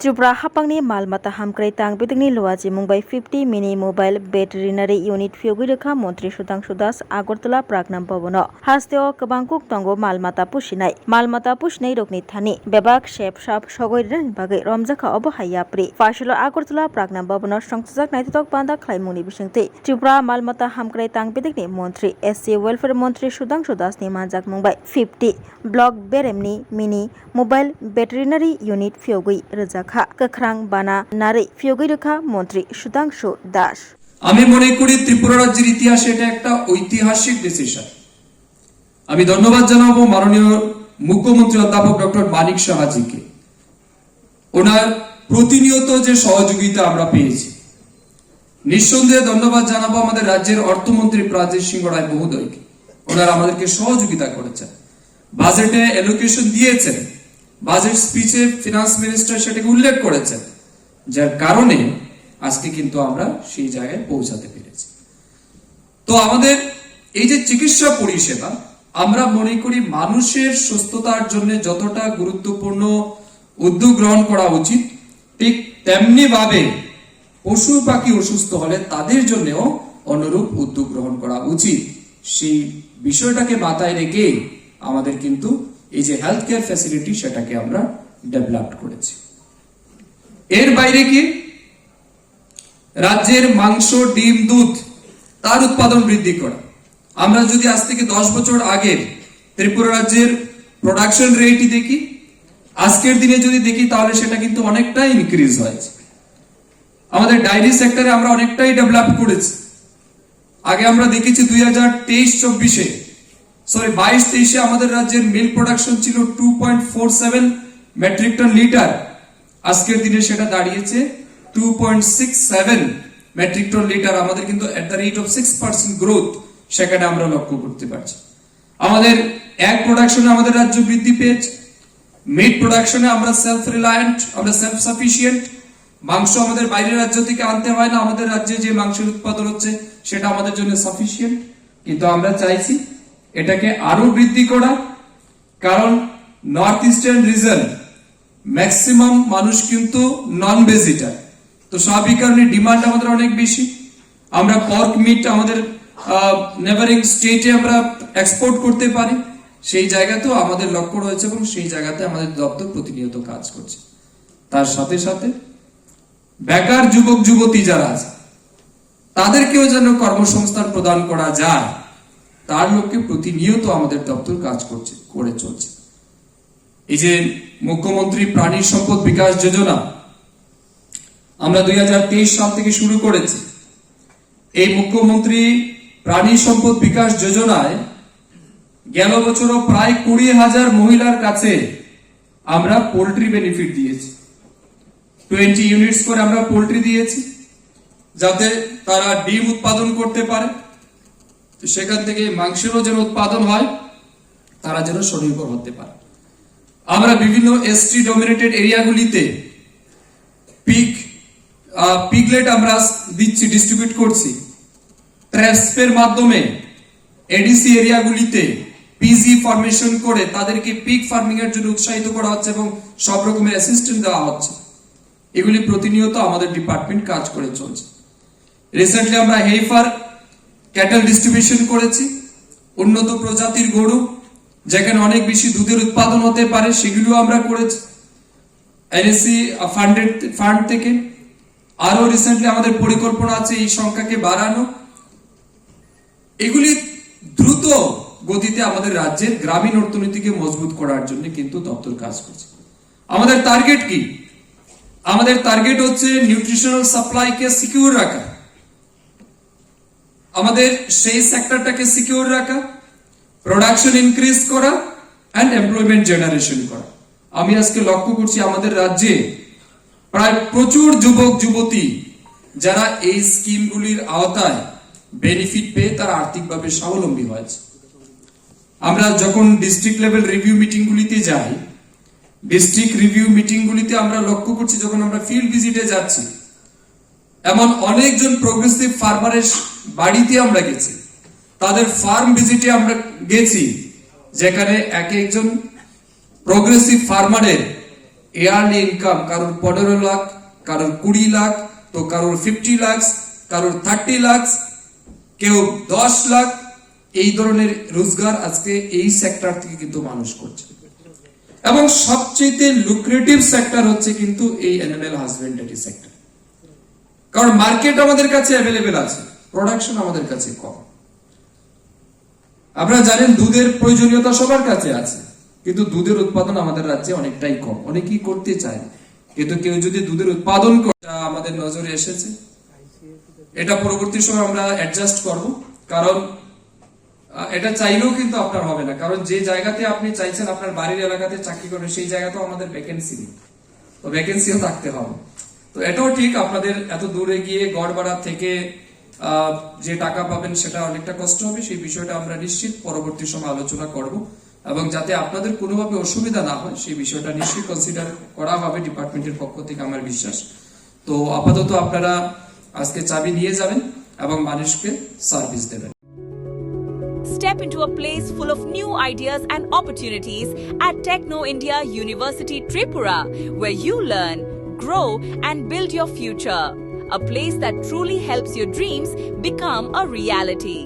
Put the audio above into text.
Tripura hapangni malmata hamkrai tang bidingni loaji Mumbai 50 mini mobile veterinary unit fiogirikha Montri Sudhanshu Das Agartala Pragnam Bhabono hasteo kabangkuk tongo malmata pushinai rokni thani bebak shep shap sogoiren bagai romjaka obohayapri Fashilo Agartala Pragnam Bhabono songchak naitotok banda khlaimuni bisingti Tripura malmata hamkrai tang bidingni Montri SC Welfare Montri Sudhanshu Das ni manjak Mumbai 50 block beremni mini mobile veterinary unit fiogui rejak কাকরাং বানা নারী ফিয়োগিরখা মন্ত্রী সুধাংশু দাস আমি মনে করি ত্রিপুরা রাজ্যের ইতিহাসে এটা একটা ঐতিহাসিক ডিসিশন। আমি ধন্যবাদ জানাবো মাননীয় মুখ্যমন্ত্রী অধ্যাপক ডক্টর মানিক সাহাজিকে। ওনার প্রতিনিয়ত যে সহযোগিতা আমরা পেয়েছি, নিঃসন্দেহে ধন্যবাদ জানাবো আমাদের রাজ্যের অর্থমন্ত্রী প্রাজেশ সিংহ রায় মহোদয়কে। ওনারা আমাদেরকে সহযোগিতা করেছেন, বাজেটে অ্যালোকেশন দিয়েছেন, বাজেট স্পিচে ফিনান্স মিনিস্টার সেটাকে উল্লেখ করেছেন, যার কারণে আজকে কিন্তু আমরা সেই জায়গায় পৌঁছাতে পেরেছি। তো আমাদের এই যে চিকিৎসা পরিষেবা, আমরা মনে করি মানুষের সুস্থতার জন্য যতটা গুরুত্বপূর্ণ উদ্যোগ গ্রহণ করা উচিত, ঠিক তেমনি ভাবে পশু পাখি অসুস্থ হলে তাদের জন্যও অনুরূপ উদ্যোগ গ্রহণ করা উচিত। সেই বিষয়টাকে মাথায় রেখে আমাদের কিন্তু এই যে হেলথ কেয়ার ফ্যাসিলিটি সেটাকে আমরা ডেভেলপ করেছি। এর বাইরে কি রাজ্যের মাংস, ডিম, দুধ তার উৎপাদন বৃদ্ধি করা। আমরা যদি আজ থেকে 10 বছর আগের ত্রিপুরা রাজ্যের প্রোডাকশন রেটই দেখি, আজকের দিনে যদি দেখি তাহলে সেটা কিন্তু অনেকটাই ইনক্রিজ হয়েছে। আমাদের ডায়েরি সেক্টরে আমরা অনেকটাই ডেভেলপ করেছি। আগে আমরা দেখেছি 22-23 আমাদের রাজ্যের মিল্ক প্রোডাকশন ছিল 2.47 মেট্রিক টন লিটার। আজকের দিনে সেটা দাঁড়িয়েছে 2.67 মেট্রিক টন লিটার। আমাদের কিন্তু at the rate of 6% growth সেখানে আমরা লক্ষ্য করতে পারছি। আমাদের এগ প্রোডাকশনে আমাদের রাজ্য বৃদ্ধি পেয়েছে, মিট প্রোডাকশনে আমরা সেলফ রিলায়েন্ট, আমরা সেলফ সাফিসিয়েন্ট। মাংস আমাদের বাইরের রাজ্য থেকে আনতে হয় না, আমাদের রাজ্যে যে মাংসের উৎপাদন হচ্ছে সেটা আমাদের জন্য সাফিসিয়েন্ট। কিন্তু আমরা চাইছি এটাকে আরো বৃদ্ধি করা, কারণ নর্থ ইস্টার্ন রিজন ম্যাক্সিমাম মানুষ কিন্তু নন ভেজিটার। তো স্বাভাবিক কারণে ডিমান্ড আমাদের অনেক বেশি। আমরা পর্ক মিট আমাদের নেবারিং স্টেটে আমরা এক্সপোর্ট করতে পারি, সেই জায়গাতেও আমাদের লক্ষ্য রয়েছে এবং সেই জায়গাতে আমাদের দপ্তর প্রতিনিয়ত কাজ করছে। তার সাথে সাথে বেকার যুবক যুবতী যারা আছে তাদেরকেও যেন কর্মসংস্থান প্রদান করা যায়, তার লক্ষ্যে প্রতিনিয়ত আমাদের দপ্তর কাজ করে চলছে। এই যে মুখ্যমন্ত্রী প্রাণী সম্পদ বিকাশ যোজনা আমরা 2023 সাল থেকে শুরু করেছি। এই মুখ্যমন্ত্রী প্রাণী সম্পদ বিকাশ যোজনায় গেল বছরও প্রায় 20,000 মহিলার কাছে আমরা পোল্ট্রি বেনিফিট দিয়েছি। 20 ইউনিটস করে আমরা পোল্ট্রি দিয়েছি, যাতে তারা ডিম উৎপাদন করতে পারে, সেখান থেকে মাংসেরও যেন উৎপাদন হয়, তারা যেন স্বনির্ভর হতে পারে। আমরা বিভিন্ন এসটি ডমিনেটেড এরিয়াগুলিতে পিগলেট আমরা দিচ্ছি, ডিস্ট্রিবিউট করছি। ট্র্যাপসের মাধ্যমে এডিসি এরিয়াগুলিতে পিজি ফরমেশন করে তাদেরকে পিগ ফার্মিং এর জন্য উৎসাহিত করা হচ্ছে এবং সব রকমের অ্যাসিস্ট্যান্ট দেওয়া হচ্ছে। এগুলি প্রতিনিয়ত আমাদের ডিপার্টমেন্ট কাজ করে চলছে। রিসেন্টলি আমরা হেইফার ক্যাটেল ডিস্ট্রিবিউশন করেছি, উন্নত প্রজাতির গরু যেখানে অনেক বেশি দুধের উৎপাদন হতে পারে, সেগুলো আমরা করেছি এনএসসি ফান্ড থেকে। আরো রিসেন্টলি আমাদের পরিকল্পনা আছে এই সংখ্যাকে বাড়ানো। এগুলি দ্রুত গতিতে আমাদের রাজ্যের গ্রামীণ অর্থনীতিকে মজবুত করার জন্য কিন্তু দপ্তর কাজ করছে। আমাদের টার্গেট কি? আমাদের টার্গেট হচ্ছে নিউট্রিশনাল সাপ্লাইকে সিকিউর রাখা, আমাদের সেই সেক্টরটাকে সিকিউর রাখা, প্রোডাকশন ইনক্রিজ করা এন্ড এমপ্লয়মেন্ট জেনারেশন করা। আমি আজকে লক্ষ্য করছি আমাদের রাজ্যে প্রায় প্রচুর যুবক যুবতী যারা এই স্কিমগুলির আওতায় বেনিফিট পেয়ে তারা আর্থিকভাবে স্বাবলম্বী হয়েছে। আমরা যখন ডিস্ট্রিক্ট লেভেল রিভিউ মিটিংগুলিতে যাই, ডিস্ট্রিক্ট রিভিউ মিটিংগুলিতে আমরা লক্ষ্য করছি, যখন আমরা ফিল্ড ভিজিটে যাচ্ছি, এমন অনেকজন প্রোগ্রেসিভ ফার্মারের বাড়িতে আমরা গেছি, তাদের ফার্ম ভিজিটে আমরা গেছি, যেখানে এক একজন প্রোগ্রেসিভ ফার্মারের ইয়ারলি ইনকাম কারোর 15 লাখ, কারোর 20 লাখ, তো কারোর 50 লাখ, কারোর 30 লাখ, কেউ 10 লাখ, এই ধরনের রোজগার আজকে এই সেক্টর থেকে কিন্তু মানুষ করছে। এবং সবচেয়ে লুক্রেটিভ সেক্টর হচ্ছে কিন্তু এই অ্যানিমাল হাজবেন্ডারি সেক্টর, কারণ মার্কেট আমাদের কাছে অ্যাভেলেবেল আছে, প্রোডাকশন আমাদের কাছে কম। আপনারা জানেন দুধের প্রয়োজনীয়তা সবার কাছে আছে, কিন্তু দুধের উৎপাদন আমাদের রাজ্যে অনেকটাই কম। অনেকেই করতে চায়, কিন্তু কেউ যদি দুধের উৎপাদন করে, আমাদের নজরে এসেছে, এটা পরবর্তী সময় আমরা অ্যাডজাস্ট করব, কারণ এটা চাইলেও কিন্তু আপনার হবে না, কারণ যে জায়গাতে আপনি চাইছেন আপনার বাড়ির এলাকাতে চাকরি করবেন, সেই জায়গাতেও আমাদের ভ্যাকেন্সি নেই, তো ভ্যাকেন্সিও থাকতে হবে। তো এটাও ঠিক, আপনাদের এত দূরে গিয়ে গড় ভাড়া থেকে যে টাকা পাবেন সেটা অনেকটা কষ্ট হবে, সেই বিষয়টা আমরা নিশ্চিত পরবর্তী সময় আলোচনা করব, এবং যাতে আপনাদের কোনোভাবে অসুবিধা না হয় সেই বিষয়টা নিশ্চয়ই কনসিডার করা হবে ডিপার্টমেন্টের পক্ষ থেকে, আমার বিশ্বাস। তো আপাতত আপনারা আজকে চাবি নিয়ে যাবেন এবং মানুষকে সার্ভিস দেবেন। Step into a place full of new ideas and opportunities at Techno India University Tripura, where you learn, grow, and build your future. A place that truly helps your dreams become a reality.